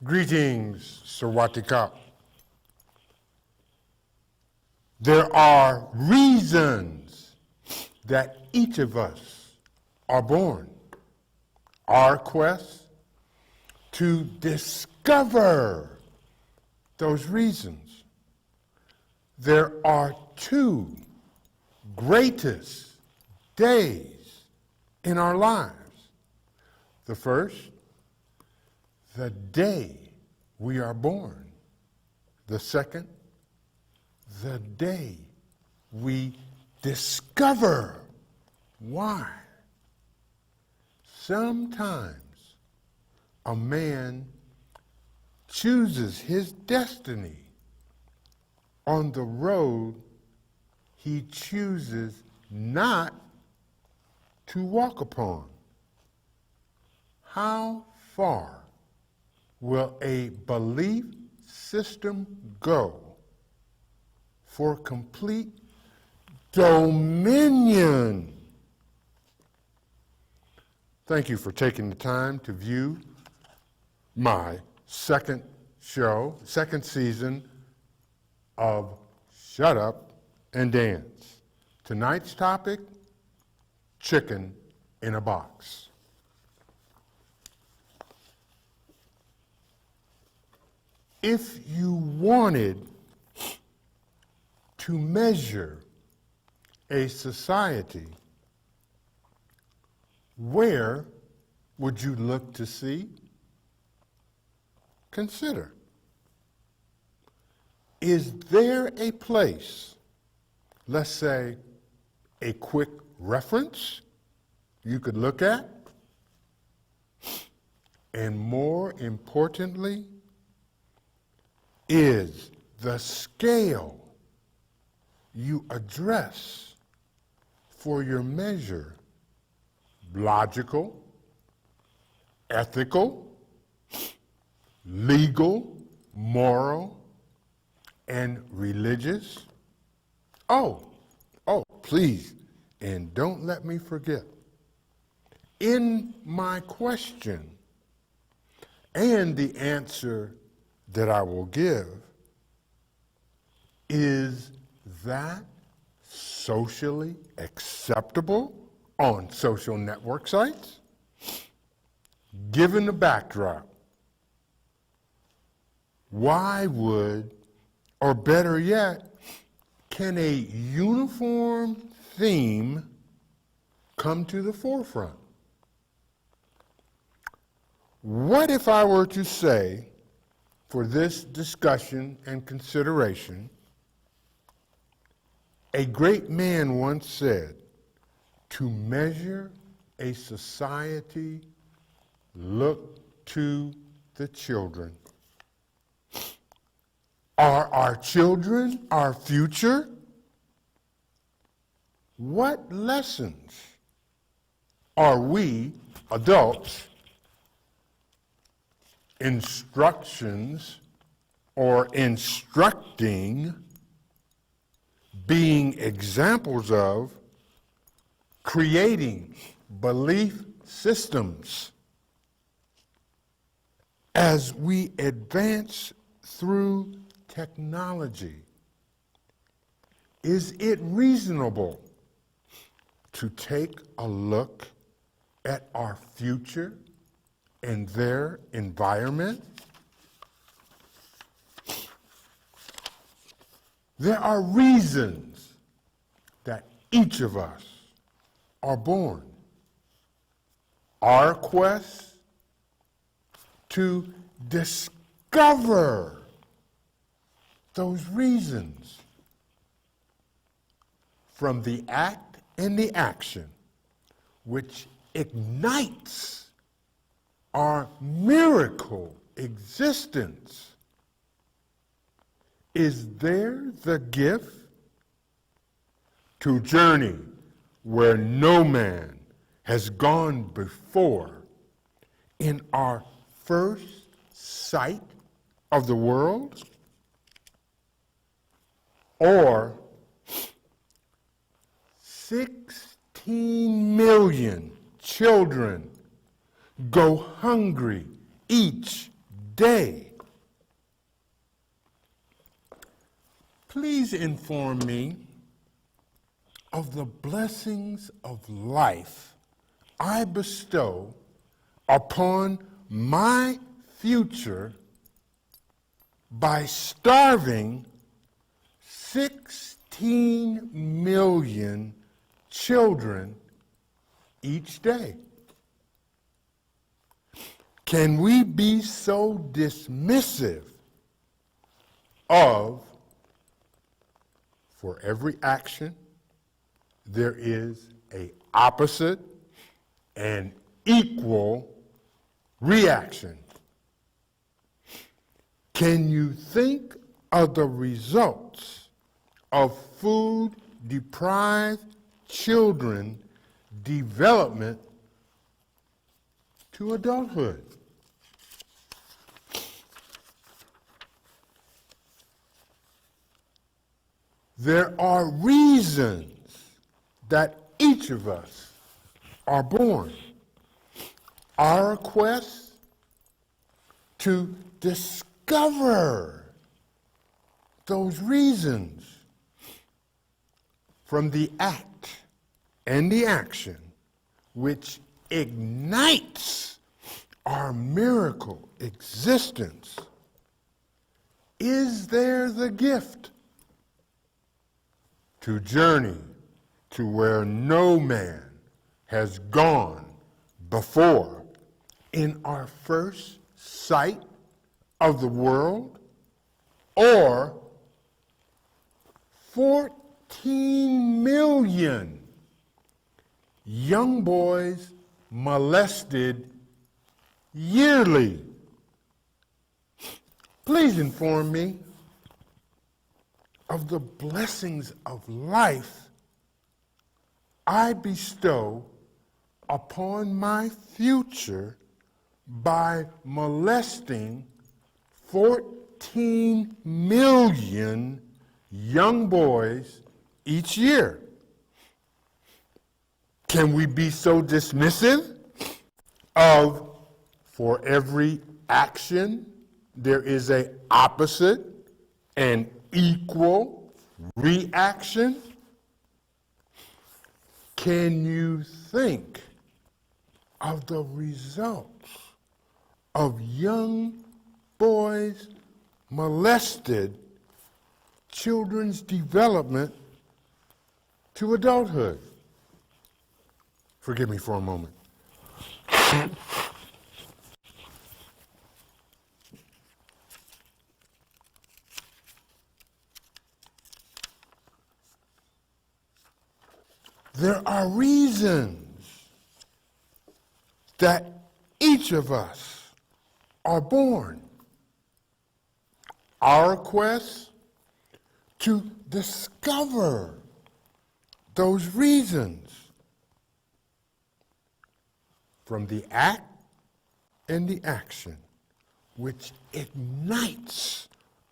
Greetings, Sawatika. There are reasons that each of us are born. Our quest to discover those reasons. There are two greatest days in our lives. The first, the day we are born. The second, the day we discover why. Sometimes a man chooses his destiny on the road he chooses not to walk upon. How far will a belief system go for complete dominion? Thank you for taking the time to view my second season of Shut Up and Dance. Tonight's topic, chicken in a box. If you wanted to measure a society, where would you look to see? Consider. Is there a place, let's say a quick reference you could look at? And more importantly, is the scale you address for your measure logical, ethical, legal, moral, and religious? Oh, please, and don't let me forget. In my question and the answer that I will give, is that socially acceptable on social network sites? Given the backdrop, why would, or better yet, can a uniform theme come to the forefront? What if I were to say, for this discussion and consideration, a great man once said, to measure a society, look to the children. Are our children our future? What lessons are we, adults, instructions or instructing, being examples of, creating belief systems as we advance through technology? Is it reasonable to take a look at our future and their environment? There are reasons that each of us are born. Our quest to discover those reasons from the act and the action which ignites our miracle existence. Is there the gift to journey where no man has gone before in our first sight of the world? Or 16 million children go hungry each day. Please inform me of the blessings of life I bestow upon my future by starving 16 million children each day. Can we be so dismissive of, for every action, there is an opposite and equal reaction? Can you think of the results of food-deprived children development to adulthood? There are reasons that each of us are born. Our quest to discover those reasons from the act and the action which ignites our miracle existence. Is there the gift to journey to where no man has gone before in our first sight of the world, or 14 million young boys molested yearly? Please inform me of the blessings of life I bestow upon my future by molesting 14 million young boys each year. Can we be so dismissive of, for every action, there is an opposite and equal reaction? Can you think of the results of young boys molested, children's development to adulthood? Forgive me for a moment. There are reasons that each of us are born. Our quest to discover those reasons from the act and the action which ignites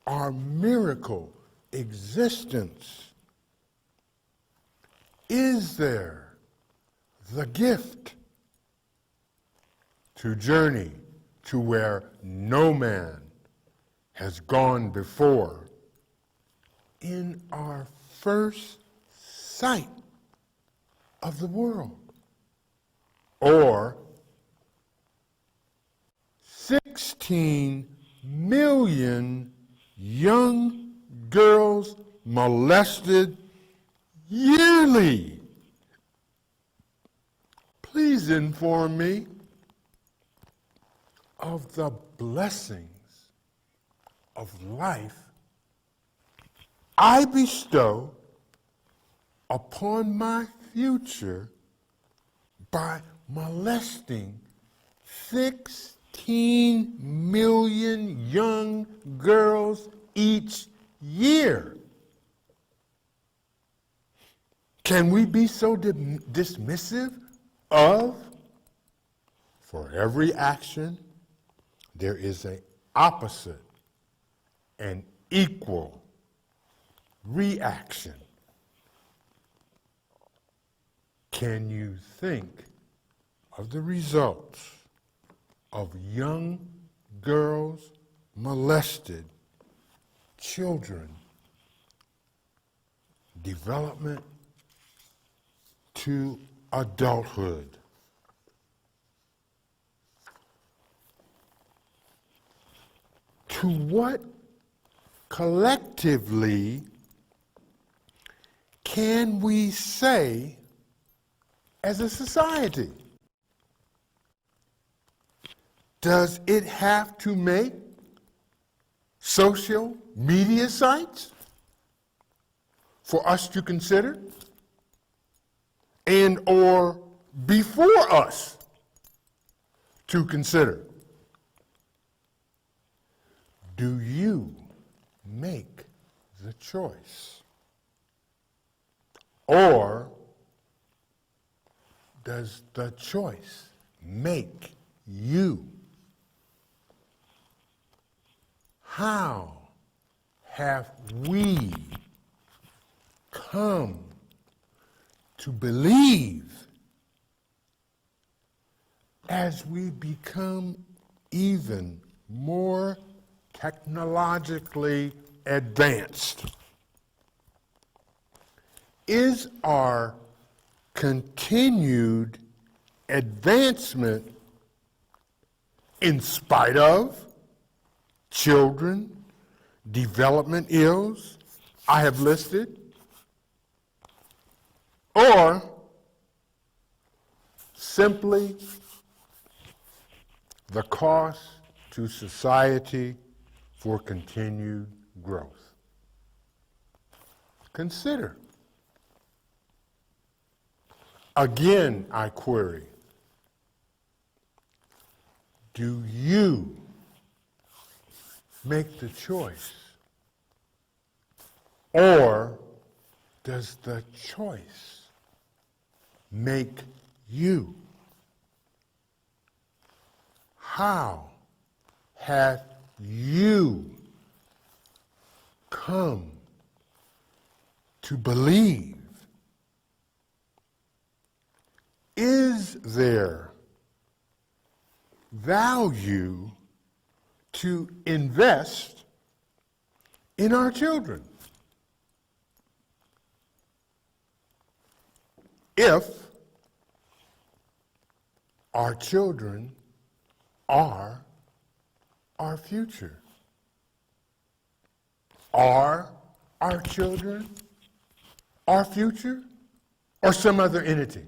our miracle existence. Is there the gift to journey to where no man has gone before in our first sight of the world? Or 16 million young girls molested yearly? Please inform me of the blessings of life I bestow upon my future by molesting 16 million young girls each year. Can we be so dismissive of, for every action, there is an opposite and equal reaction? Can you think of the results of young girls, molested children, development to adulthood. To what collectively can we say as a society? Does it have to make social media sites for us to consider and or before us to consider? Do you make the choice? Or does the choice make you? How have we come to believe as we become even more technologically advanced? Is our continued advancement in spite of children, development ills I have listed, or simply the cost to society for continued growth? Consider. Again, I query, do you make the choice, or does the choice make you? How have you come to believe? Is there value to invest in our children? If our children are our future. Are our children our future, or some other entity?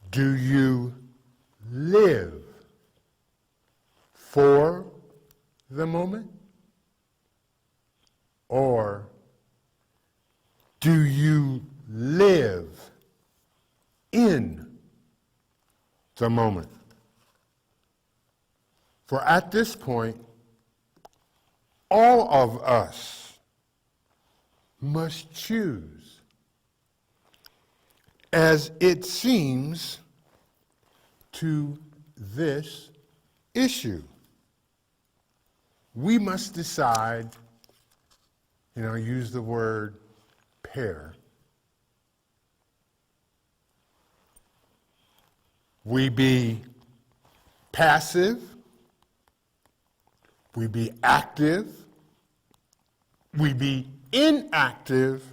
Do you live for the moment, or do you live in the moment? For at this point, all of us must choose, as it seems to this issue. We must decide, use the word pair. We be passive, we be active, we be inactive,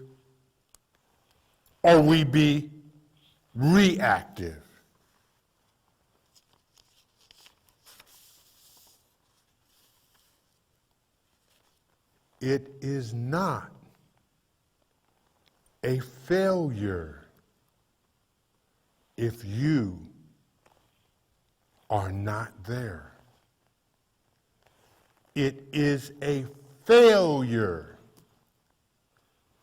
or we be reactive. It is not a failure if you are not there. It is a failure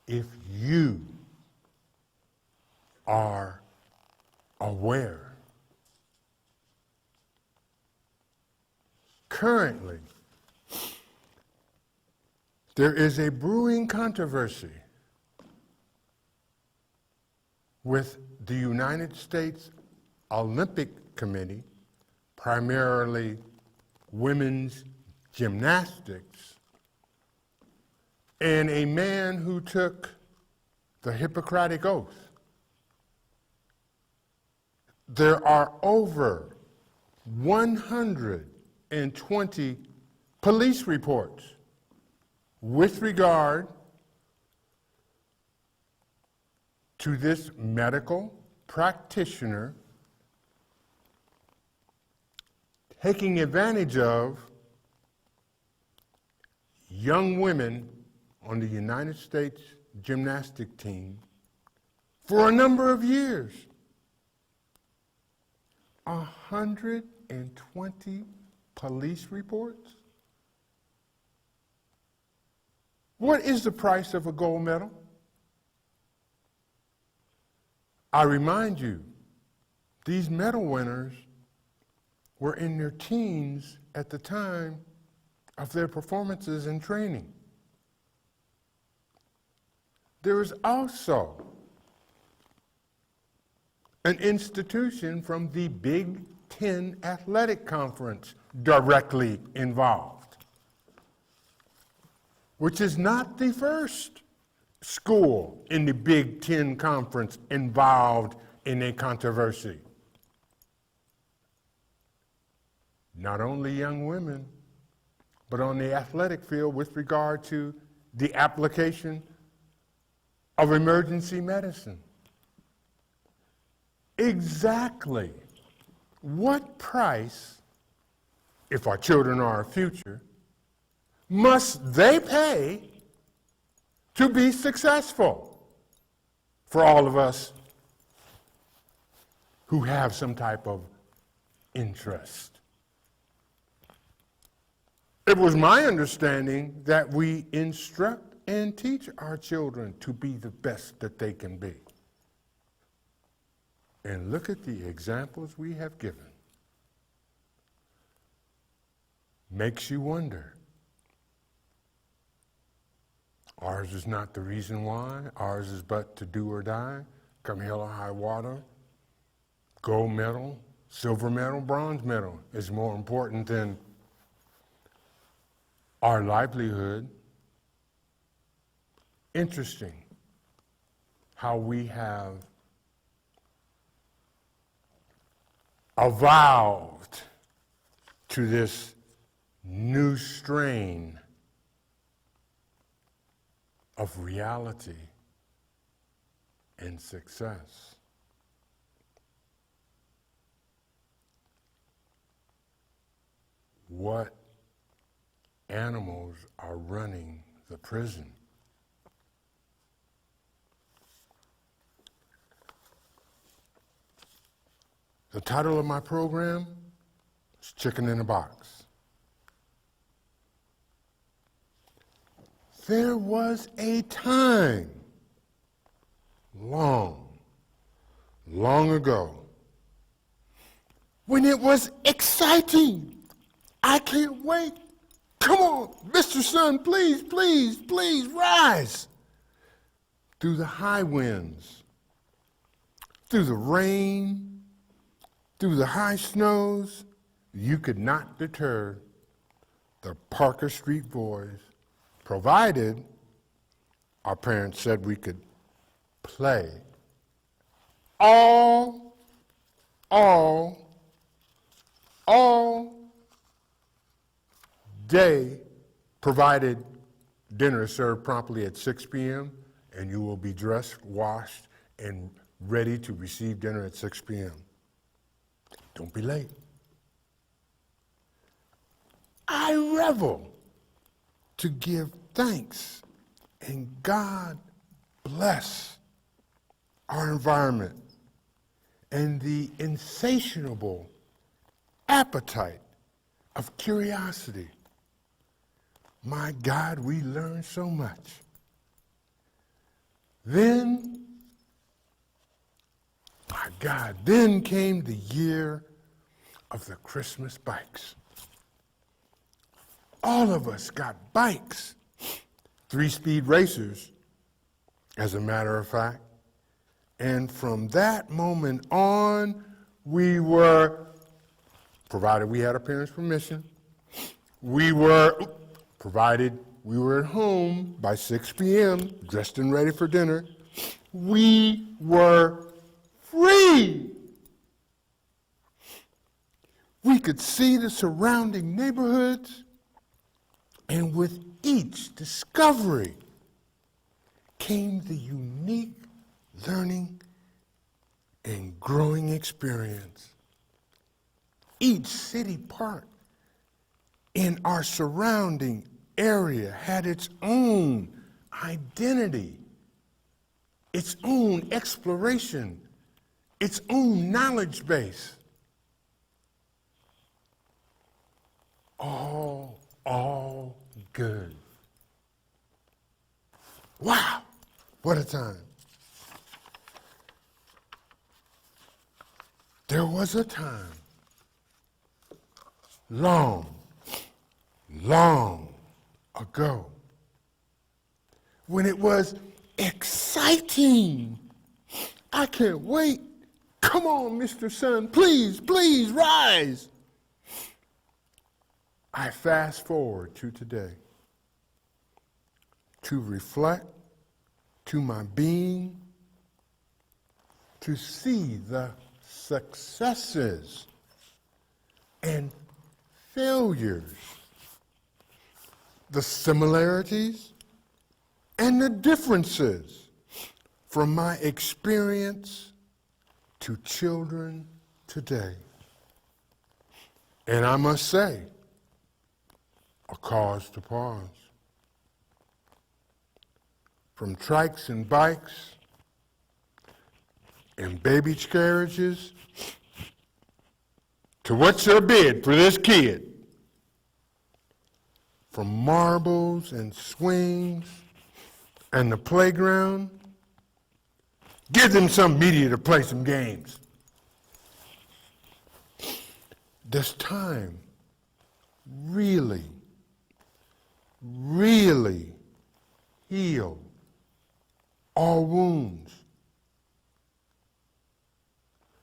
if you are aware. Currently, there is a brewing controversy with the United States Olympic Committee, primarily women's gymnastics, and a man who took the Hippocratic Oath. There are over 120 police reports with regard to this medical practitioner taking advantage of young women on the United States gymnastic team for a number of years. 120 police reports? What is the price of a gold medal? I remind you, these medal winners were in their teens at the time of their performances and training. There is also an institution from the Big Ten Athletic Conference directly involved, which is not the first school in the Big Ten Conference involved in a controversy. Not only young women, but on the athletic field with regard to the application of emergency medicine. Exactly what price, if our children are our future, must they pay to be successful for all of us who have some type of interest? It was my understanding that we instruct and teach our children to be the best that they can be. And look at the examples we have given. Makes you wonder. Ours is not the reason why. Ours is but to do or die. Come hell or high water. Gold medal, silver medal, bronze medal is more important than our livelihood. Interesting how we have evolved to this new strain of reality and success. What animals are running the prison? The title of my program is Chicken in a Box. There was a time, long ago, when it was exciting. I can't wait. Come on, Mr. Sun, please, please, please rise. Through the high winds, through the rain, through the high snows, you could not deter the Parker Street Boys, provided our parents said we could play all day, provided dinner is served promptly at 6 p.m., and you will be dressed, washed, and ready to receive dinner at 6 p.m. Don't be late. I revel to give thanks, and God bless our environment and the insatiable appetite of curiosity. My God, we learn so much. Then, my God, then came the year of the Christmas bikes. All of us got bikes, 3-speed racers, as a matter of fact. And from that moment on, we were, provided we had our parents' permission, provided we were at home by 6 p.m., dressed and ready for dinner, We were free. We could see the surrounding neighborhoods, and with each discovery came the unique learning and growing experience. Each city park in our surrounding area had its own identity, its own exploration, its own knowledge base. All good. Wow, what a time. There was a time, long ago, when it was exciting. I can't wait. Come on, Mr. Sun, please rise. I fast forward to today to reflect, to my being, to see the successes and failures, the similarities and the differences from my experience to children today. And I must say, a cause to pause. From trikes and bikes and baby carriages to what's your bid for this kid? From marbles and swings and the playground, give them some media to play some games. This time really heal all wounds.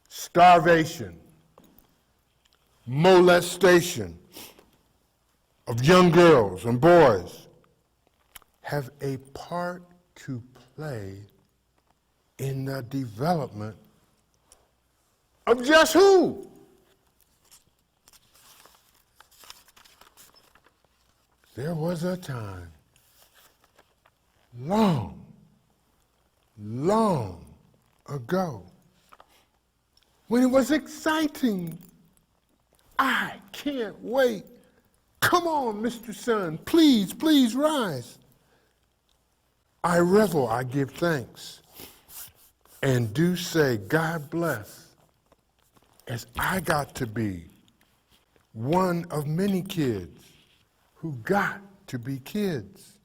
Starvation, molestation of young girls and boys have a part to play in the development of just who? There was a time, long ago, when it was exciting. I can't wait. Come on, Mr. Sun, please rise. I revel, I give thanks, and do say God bless, as I got to be one of many kids who got to be kids.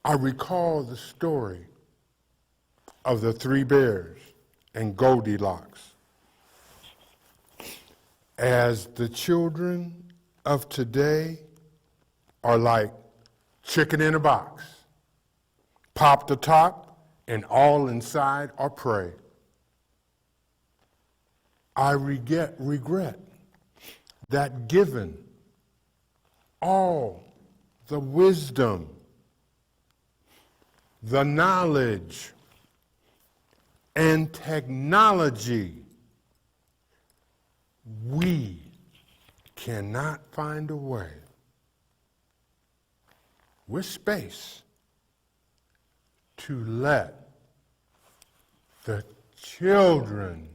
I recall the story of the three bears and Goldilocks as the children of today are like chicken in a box. Pop the top and all inside are prey. I regret that given all the wisdom, the knowledge, and technology, we cannot find a way with space to let the children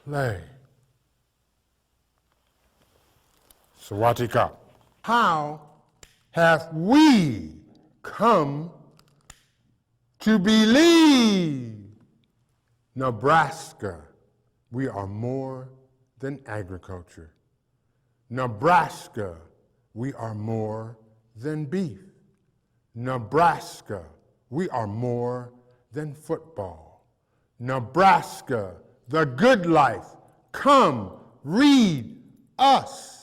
play. Sawatika. How have we come to believe? Nebraska, we are more than agriculture. Nebraska, we are more than beef. Nebraska, we are more than football. Nebraska, the good life. Come, read us.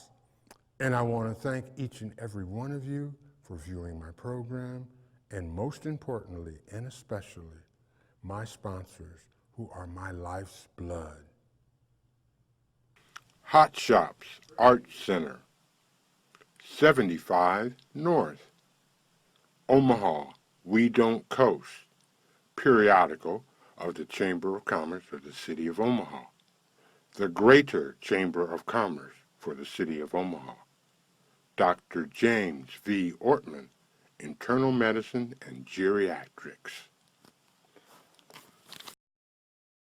And I want to thank each and every one of you for viewing my program, and most importantly and especially, my sponsors, who are my life's blood. Hot Shops Art Center, 75 North, Omaha, We Don't Coast, periodical of the Chamber of Commerce of the City of Omaha, the Greater Chamber of Commerce for the City of Omaha, Dr. James V. Ortman, Internal Medicine and Geriatrics.